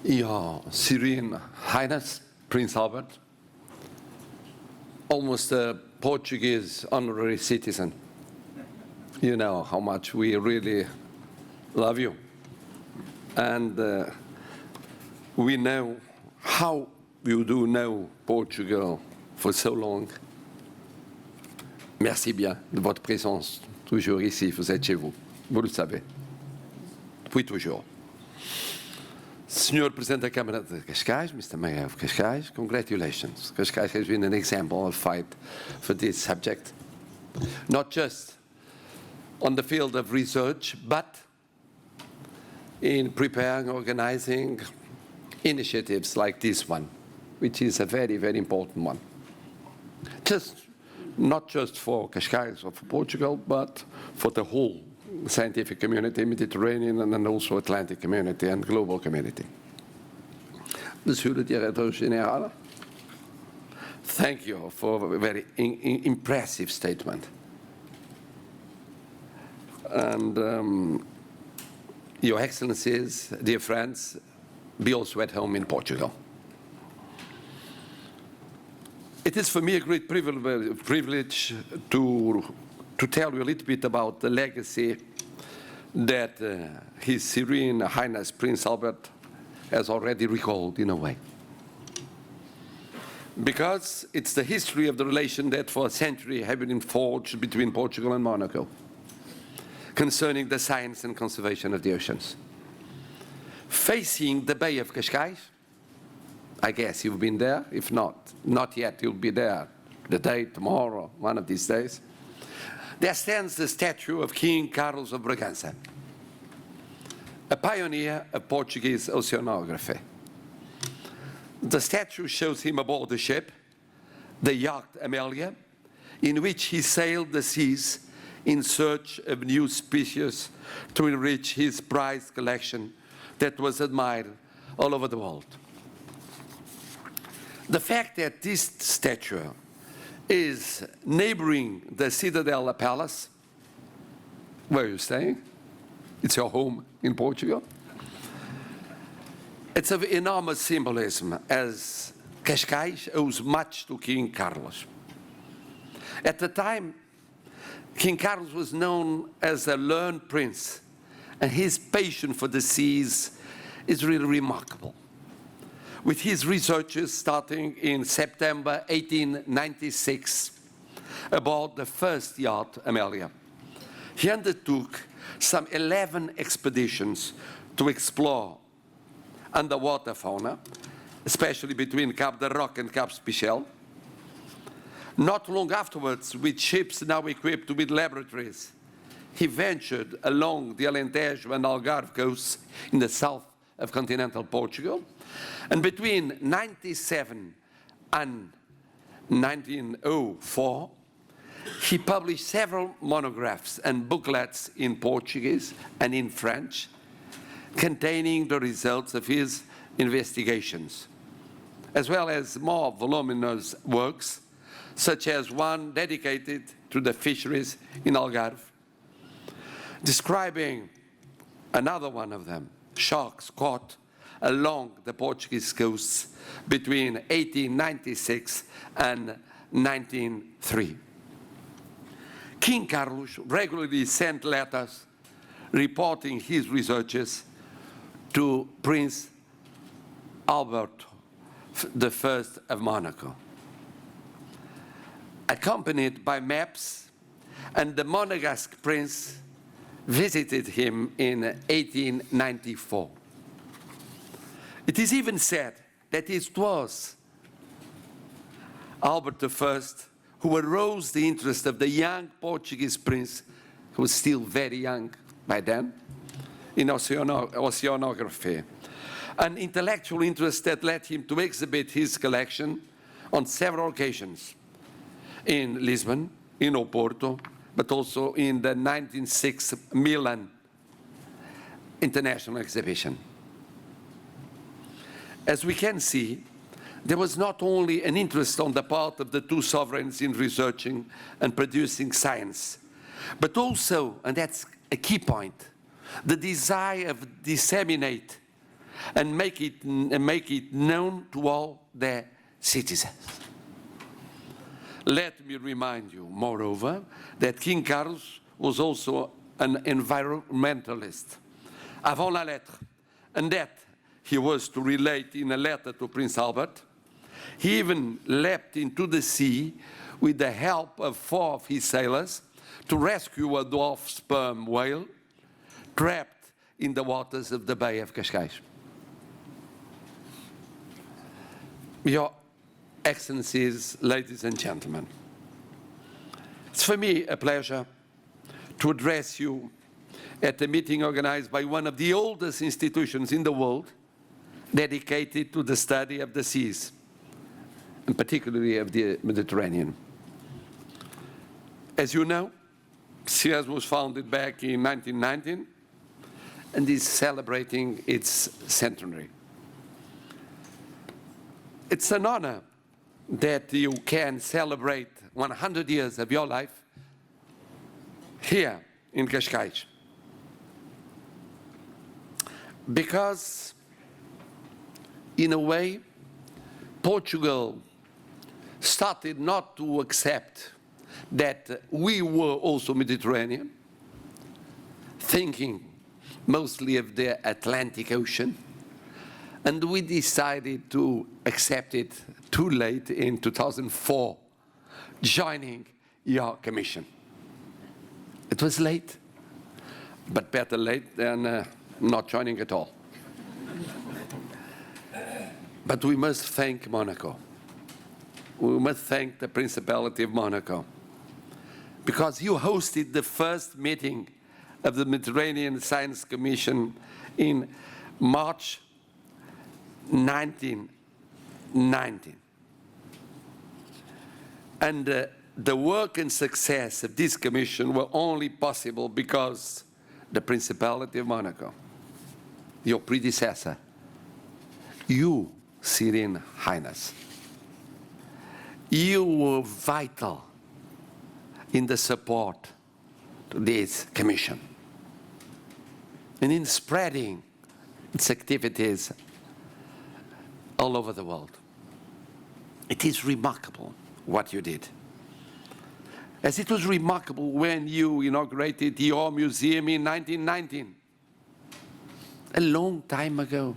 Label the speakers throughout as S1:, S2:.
S1: Your Serene Highness, Prince Albert, almost a Portuguese honorary citizen. You know how much we really love you. And we know how you do know Portugal for so long. Merci bien de votre présence toujours ici. Vous êtes chez vous. Vous le savez. Depuis toujours. Senhor Presidente da Câmara de Cascais, Mr. Mayor of Cascais, congratulations. Cascais has been an example of fight for this subject, not just on the field of research, but in preparing, organizing initiatives like this one, which is a very, very important one. Not just for Cascais or for Portugal, but for the whole scientific community, Mediterranean, and also Atlantic community and global community. Monsieur le Directeur Général, thank you for a very impressive statement. And Your Excellencies, dear friends, be also at home in Portugal. It is for me a great privilege to tell you a little bit about the legacy that His Serene Highness Prince Albert has already recalled in a way. Because it's the history of the relation that for a century have been forged between Portugal and Monaco concerning the science and conservation of the oceans. Facing the Bay of Cascais, I guess you've been there. If not yet, you'll be there today, tomorrow, one of these days. There stands the statue of King Carlos of Bragança, a pioneer of Portuguese oceanography. The statue shows him aboard the ship, the yacht Amelia, in which he sailed the seas in search of new species to enrich his prized collection that was admired all over the world. The fact that this statue is neighboring the Citadel Palace, where you're staying, it's your home in Portugal. It's of enormous symbolism, as Cascais owes much to King Carlos. At the time, King Carlos was known as a learned prince, and his passion for the seas is really remarkable. With his researches starting in September 1896 aboard the first yacht, Amelia, he undertook some 11 expeditions to explore underwater fauna, especially between Cap de Roque and Cap Spichel. Not long afterwards, with ships now equipped with laboratories, he ventured along the Alentejo and Algarve coasts in the south of continental Portugal. And between 1997 and 1904, he published several monographs and booklets in Portuguese and in French, containing the results of his investigations, as well as more voluminous works, such as one dedicated to the fisheries in Algarve, describing another one of them, sharks caught along the Portuguese coasts between 1896 and 1903. King Carlos regularly sent letters reporting his researches to Prince Albert I of Monaco, accompanied by maps, and the Monegasque prince visited him in 1894. It is even said that it was Albert I who aroused the interest of the young Portuguese prince, who was still very young by then, in oceanography, an intellectual interest that led him to exhibit his collection on several occasions in Lisbon, in Oporto, but also in the 1906 Milan International Exhibition. As we can see, there was not only an interest on the part of the two sovereigns in researching and producing science, but also, and that's a key point, the desire of disseminate and make it known to all their citizens. Let me remind you, moreover, that King Carlos was also an environmentalist, avant la lettre, and that he was to relate in a letter to Prince Albert. He even leapt into the sea with the help of 4 of his sailors to rescue a dwarf sperm whale trapped in the waters of the Bay of Cascais. Your Excellencies, ladies and gentlemen, it's for me a pleasure to address you at a meeting organized by one of the oldest institutions in the world dedicated to the study of the seas, and particularly of the Mediterranean. As you know, CIES was founded back in 1919 and is celebrating its centenary. It's an honor that you can celebrate 100 years of your life here in Cascais. Because, in a way, Portugal started not to accept that we were also Mediterranean, thinking mostly of the Atlantic Ocean, and we decided to accept it too late in 2004, joining your commission. It was late, but better late than not joining at all. But we must thank Monaco. We must thank the Principality of Monaco, because you hosted the first meeting of the Mediterranean Science Commission in March 1919. And the work and success of this commission were only possible because the Principality of Monaco, your predecessor, you, Serene Highness, you were vital in the support to this commission and in spreading its activities all over the world. It is remarkable what you did. As it was remarkable when you inaugurated your museum in 1919, a long time ago.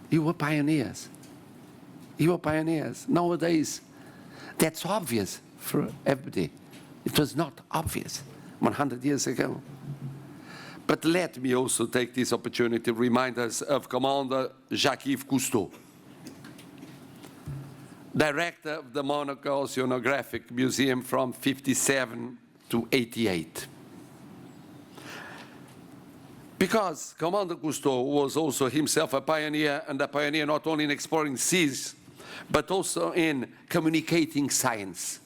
S1: You were pioneers. You were pioneers. Nowadays, that's obvious for everybody. It was not obvious 100 years ago. But let me also take this opportunity to remind us of Commander Jacques-Yves Cousteau, director of the Monaco Oceanographic Museum from 57 to 88. Because Commander Cousteau was also himself a pioneer, and a pioneer not only in exploring seas, but also in communicating science.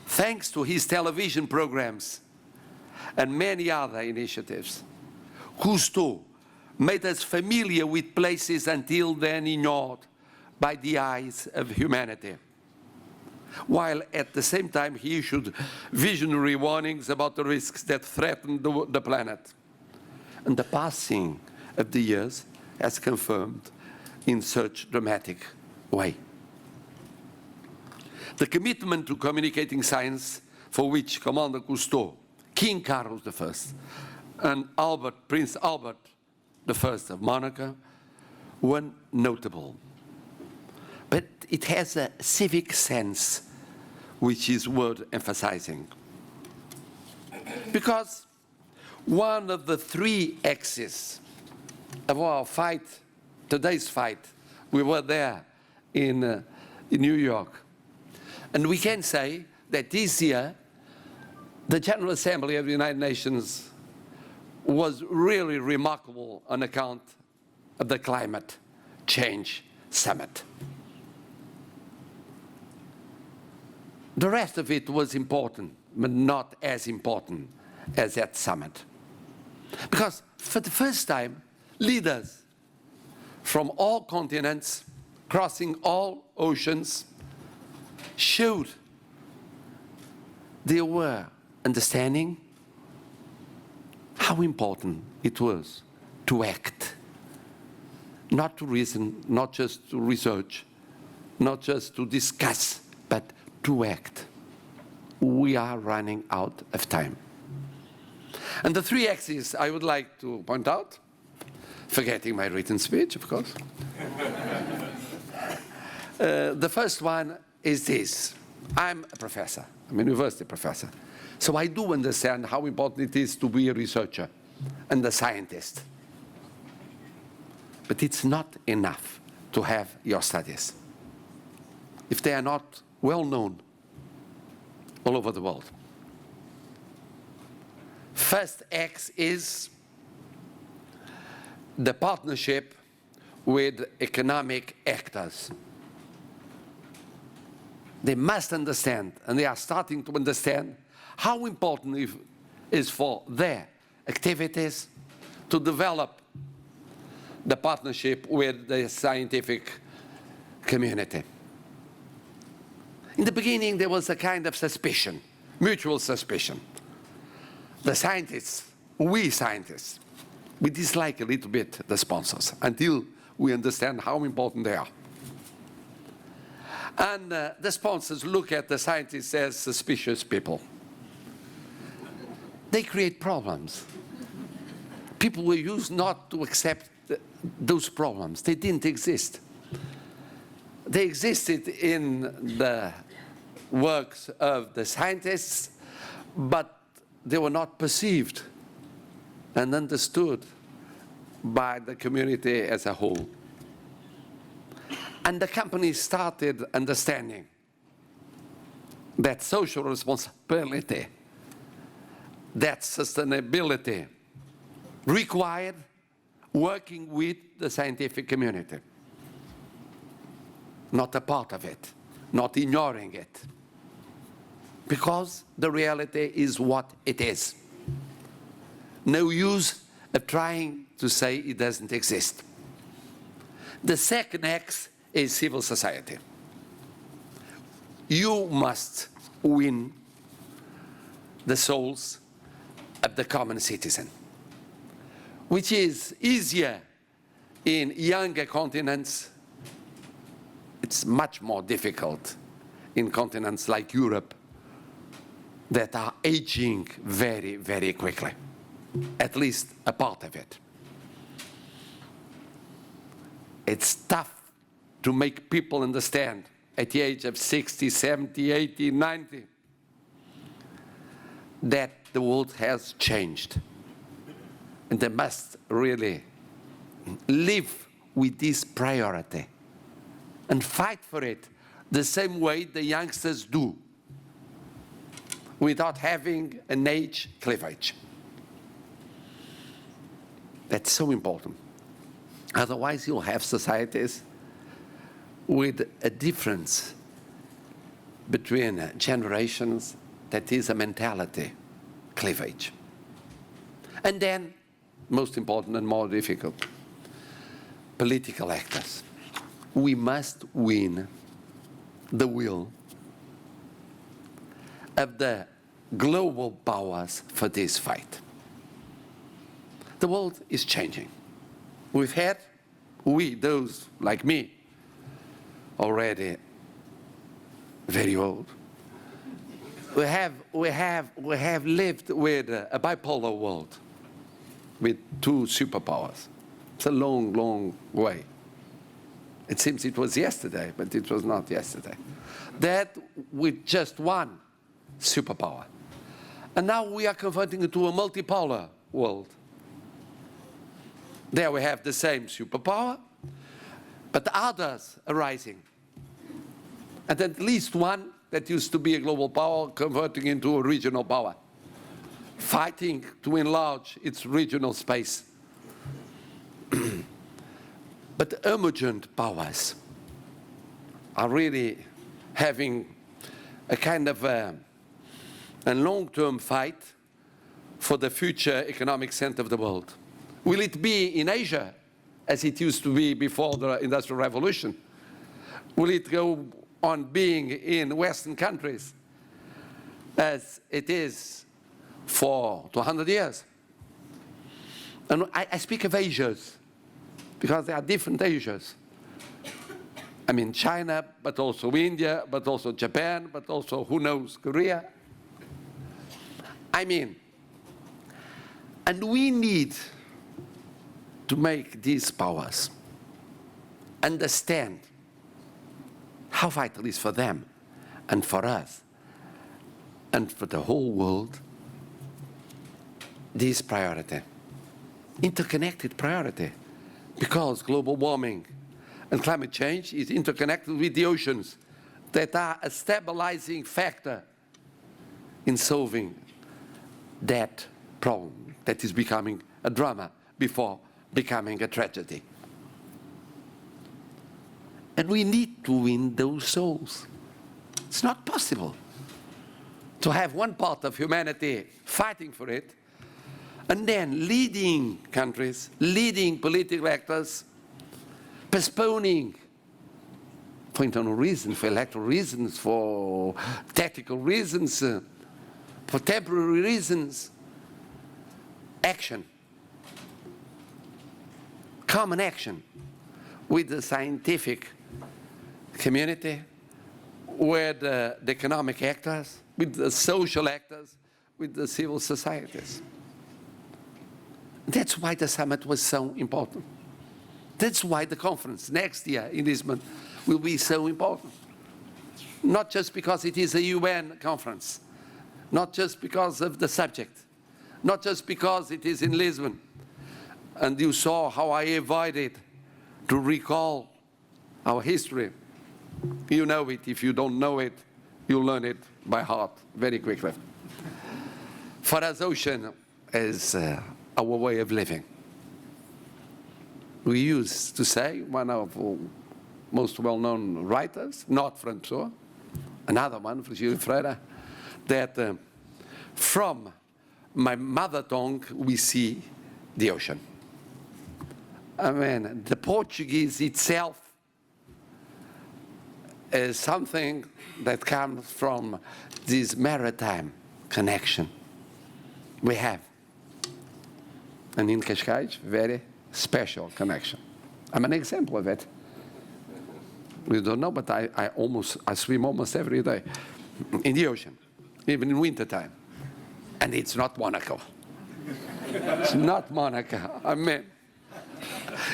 S1: Thanks to his television programs and many other initiatives, Cousteau made us familiar with places until then ignored by the eyes of humanity, while at the same time he issued visionary warnings about the risks that threatened the planet. And the passing of the years has confirmed in such dramatic way. The commitment to communicating science, for which Commander Cousteau, King Carlos I, and Prince Albert I of Monaco were notable. But it has a civic sense which is worth emphasizing. Because one of the 3 axes of our fight, today's fight, we were there in New York. And we can say that this year, the General Assembly of the United Nations was really remarkable on account of the Climate Change Summit. The rest of it was important, but not as important as that summit. Because for the first time, leaders from all continents, crossing all oceans, showed they were understanding how important it was to act, not to reason, not just to research, not just to discuss, but to act. We are running out of time. And the three axes I would like to point out, forgetting my written speech, of course. The first one is this. I'm a professor. I'm a university professor. So I do understand how important it is to be a researcher and a scientist. But it's not enough to have your studies if they are not well known all over the world. First X is the partnership with economic actors. They must understand, and they are starting to understand, how important it is for their activities to develop the partnership with the scientific community. In the beginning, there was a kind of suspicion, mutual suspicion. The scientists, we dislike a little bit the sponsors until we understand how important they are. And the sponsors look at the scientists as suspicious people. They create problems. People were used not to accept those problems. They didn't exist. They existed in the works of the scientists, but they were not perceived and understood by the community as a whole. And the companies started understanding that social responsibility, that sustainability required working with the scientific community, not a part of it, not ignoring it, because the reality is what it is. No use of trying to say it doesn't exist. The second X is civil society. You must win the souls of the common citizen, which is easier in younger continents. It's much more difficult in continents like Europe that are aging very, very quickly, at least a part of it. It's tough to make people understand at the age of 60, 70, 80, 90 that the world has changed. And they must really live with this priority and fight for it the same way the youngsters do, without having an age cleavage. That's so important. Otherwise, you'll have societies with a difference between generations that is a mentality cleavage. And then, most important and more difficult, political actors. We must win the will of the global powers for this fight. The world is changing. We've had, those like me, already very old, we have lived with a bipolar world with two superpowers. It's a long, long way. It seems it was yesterday, but it was not yesterday. That with just one superpower. And now we are converting it to a multipolar world. There we have the same superpower, but others are rising. And at least one that used to be a global power converting into a regional power, fighting to enlarge its regional space. But emergent powers are really having a kind of a long-term fight for the future economic center of the world. Will it be in Asia, as it used to be before the Industrial Revolution? Will it go on being in Western countries, as it is for 200 years? And I speak of Asias, because there are different Asias. I mean China, but also India, but also Japan, but also, who knows, Korea. I mean, and we need to make these powers understand how vital it is for them and for us and for the whole world this priority, interconnected priority, because global warming and climate change is interconnected with the oceans that are a stabilizing factor in solving that problem that is becoming a drama before becoming a tragedy. And we need to win those souls. It's not possible to have one part of humanity fighting for it, and then leading countries, leading political actors, postponing for internal reasons, for electoral reasons, for tactical reasons, for temporary reasons, action, common action with the scientific community, with the economic actors, with the social actors, with the civil societies. That's why the summit was so important. That's why the conference next year in Lisbon will be so important. Not just because it is a UN conference, not just because of the subject, not just because it is in Lisbon. And you saw how I avoided to recall our history. You know it. If you don't know it, you'll learn it by heart very quickly. For us, ocean is our way of living. We used to say, one of the most well-known writers, not Francois, another one, Virgílio Freire, that from my mother tongue we see the ocean. I mean, the Portuguese itself is something that comes from this maritime connection we have. And in Cascais, very special connection. I'm an example of it. We don't know, but I swim almost every day in the ocean, even in wintertime. And it's not Monaco. It's not Monaco. I mean,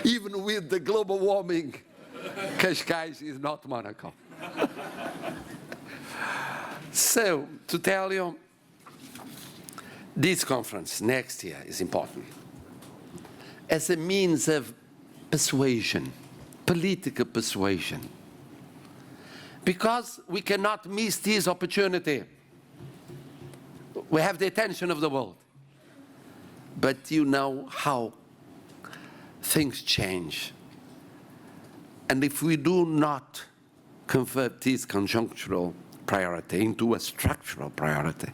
S1: even with the global warming, Cascais is not Monaco. So, to tell you, this conference next year is important as a means of persuasion, political persuasion, because we cannot miss this opportunity. We have the attention of the world, but you know how things change. And if we do not convert this conjunctural priority into a structural priority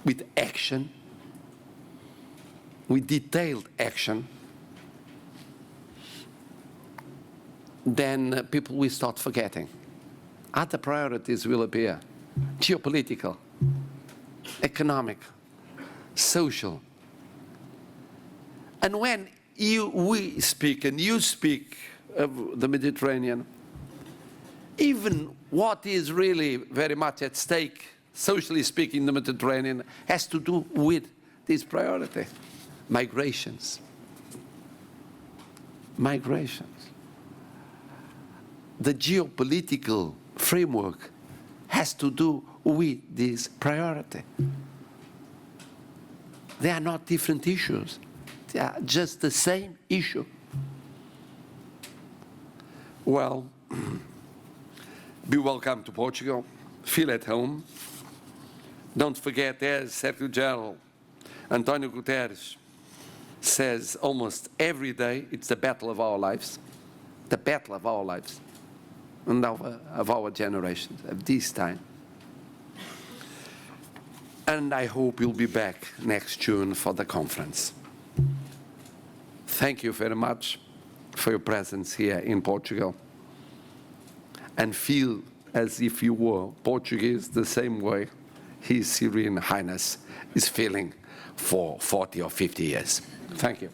S1: with action, with detailed action, then people will start forgetting. Other priorities will appear: geopolitical, economic, social. And when we speak, and you speak of the Mediterranean, even what is really very much at stake, socially speaking, in the Mediterranean, has to do with this priority: migrations. Migrations. The geopolitical framework has to do with this priority. They are not different issues. They are just the same issue. Well, be welcome to Portugal. Feel at home. Don't forget, as Secretary-General António Guterres says almost every day, it's the battle of our lives. The battle of our lives. And of our generations, of this time. And I hope you'll be back next June for the conference. Thank you very much for your presence here in Portugal. And feel as if you were Portuguese the same way His Serene Highness is feeling for 40 or 50 years. Thank you.